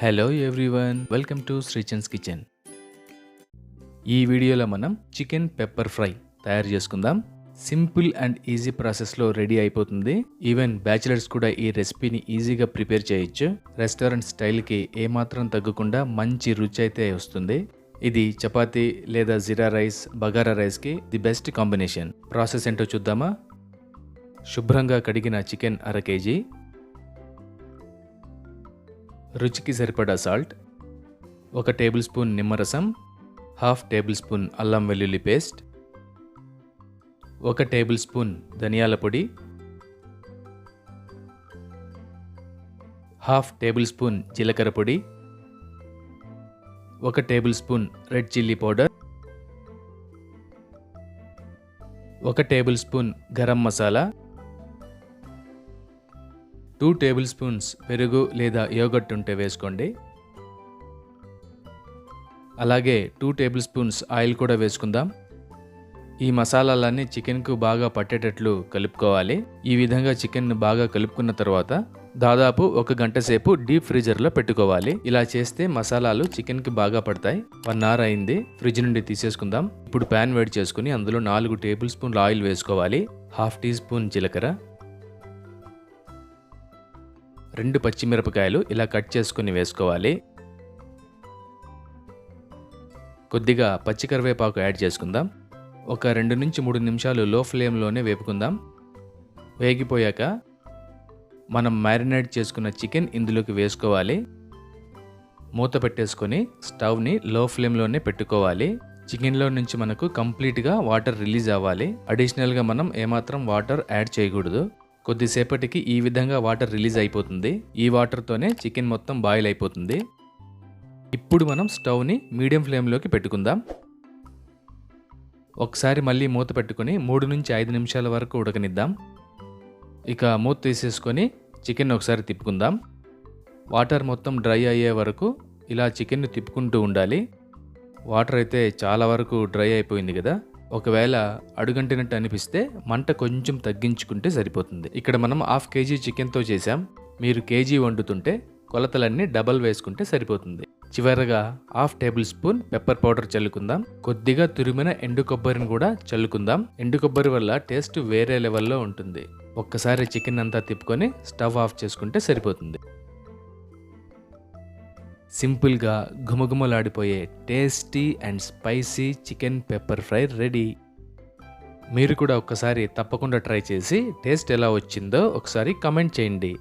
Hello everyone, welcome to srichanskitchen. ఈ వీడియోలో మనం చికెన్ పెప్పర్ ఫ్రై తయారు చేసుకుందాం. సింపుల్ అండ్ ఈజీ ప్రాసెస్లో రెడీ అయిపోతుంది. ఈవెన్ బ్యాచిలర్స్ కూడా ఈ రెసిపీని ఈజీగా ప్రిపేర్ చేయొచ్చు. రెస్టారెంట్ స్టైల్కి ఏమాత్రం తగ్గకుండా మంచి రుచి అయితే వస్తుంది. ఇది చపాతీ లేదా జీరా రైస్, బగారా రైస్కి ది బెస్ట్ కాంబినేషన్. ప్రాసెస్ ఏంటో చూద్దామా? శుభ్రంగా కడిగిన చికెన్ 1/2 kg, రుచికి సరిపడా సాల్ట్, 1 టేబుల్ స్పూన్ నిమ్మరసం, 1/2 టేబుల్ స్పూన్ అల్లం వెల్లుల్లి పేస్ట్, 1 టేబుల్ స్పూన్ ధనియాల పొడి, 1/2 టేబుల్ స్పూన్ జీలకర్ర పొడి, 1 table spoon red chilli powder, 1 table spoon garam masala, 2 table spoons పెరుగు లేదా యోగర్ట్ ఉంటే వేసుకోండి. అలాగే 2 టేబుల్ స్పూన్స్ ఆయిల్ కూడా వేసుకుందాం. ఈ మసాలాలన్నీ చికెన్కు బాగా పట్టేటట్లు కలుపుకోవాలి. ఈ విధంగా చికెన్ను బాగా కలుపుకున్న తర్వాత దాదాపు 1 గంట సేపు డీప్ ఫ్రీజర్లో పెట్టుకోవాలి. ఇలా చేస్తే మసాలాలు చికెన్కి బాగా పడతాయి. 1 అవర్ అయింది, ఫ్రిడ్జ్ నుండి తీసేసుకుందాం. ఇప్పుడు ప్యాన్ వేడి చేసుకుని అందులో 4 టేబుల్ స్పూన్ల ఆయిల్ వేసుకోవాలి. 1/2 టీ స్పూన్ జీలకర్ర, 2 పచ్చిమిరపకాయలు ఇలా కట్ చేసుకుని వేసుకోవాలి. కొద్దిగా పచ్చికరివేపాకు యాడ్ చేసుకుందాం. ఒక 2 నుంచి 3 నిమిషాలు లో ఫ్లేమ్లోనే వేపుకుందాం. వేగిపోయాక మనం మ్యారినేట్ చేసుకున్న చికెన్ ఇందులోకి వేసుకోవాలి. మూత పెట్టేసుకొని స్టవ్ని లో ఫ్లేమ్లోనే పెట్టుకోవాలి. చికెన్లో నుంచి మనకు కంప్లీట్గా వాటర్ రిలీజ్ అవ్వాలి. అడిషనల్గా మనం ఏమాత్రం వాటర్ యాడ్ చేయకూడదు. కొద్దిసేపటికి ఈ విధంగా వాటర్ రిలీజ్ అయిపోతుంది. ఈ వాటర్తోనే చికెన్ మొత్తం బాయిల్ అయిపోతుంది. ఇప్పుడు మనం స్టవ్ని మీడియం ఫ్లేమ్లోకి పెట్టుకుందాం. ఒకసారి మళ్ళీ మూత పెట్టుకొని 3 నుంచి 5 నిమిషాల వరకు ఉడకనిద్దాం. ఇక మూత తీసేసుకొని చికెన్ ఒకసారి తిప్పుకుందాం. వాటర్ మొత్తం డ్రై అయ్యే వరకు ఇలా చికెన్ను తిప్పుకుంటూ ఉండాలి. వాటర్ అయితే చాలా వరకు డ్రై అయిపోయింది కదా. ఒకవేళ అడుగంటినట్టు అనిపిస్తే మంట కొంచెం తగ్గించుకుంటే సరిపోతుంది. ఇక్కడ మనం 1/2 kg చికెన్తో చేసాం. మీరు కేజీ వండుతుంటే కొలతలన్నీ డబల్ వేసుకుంటే సరిపోతుంది. చివరగా 1/2 టేబుల్ స్పూన్ పెప్పర్ పౌడర్ చల్లుకుందాం. కొద్దిగా తురిమిన ఎండు కొబ్బరిని కూడా చల్లుకుందాం. ఎండు కొబ్బరి వల్ల టేస్ట్ వేరే లెవెల్లో ఉంటుంది. ఒక్కసారి చికెన్ అంతా తిప్పుకొని స్టవ్ ఆఫ్ చేసుకుంటే సరిపోతుంది. సింపుల్గా ఘుమఘుమలాడిపోయే tasty and spicy chicken pepper fry ready. మీరు కూడా ఒక్కసారి తప్పకుండా ట్రై చేసి టేస్ట్ ఎలా వచ్చిందో ఒకసారి కామెంట్ చేయండి.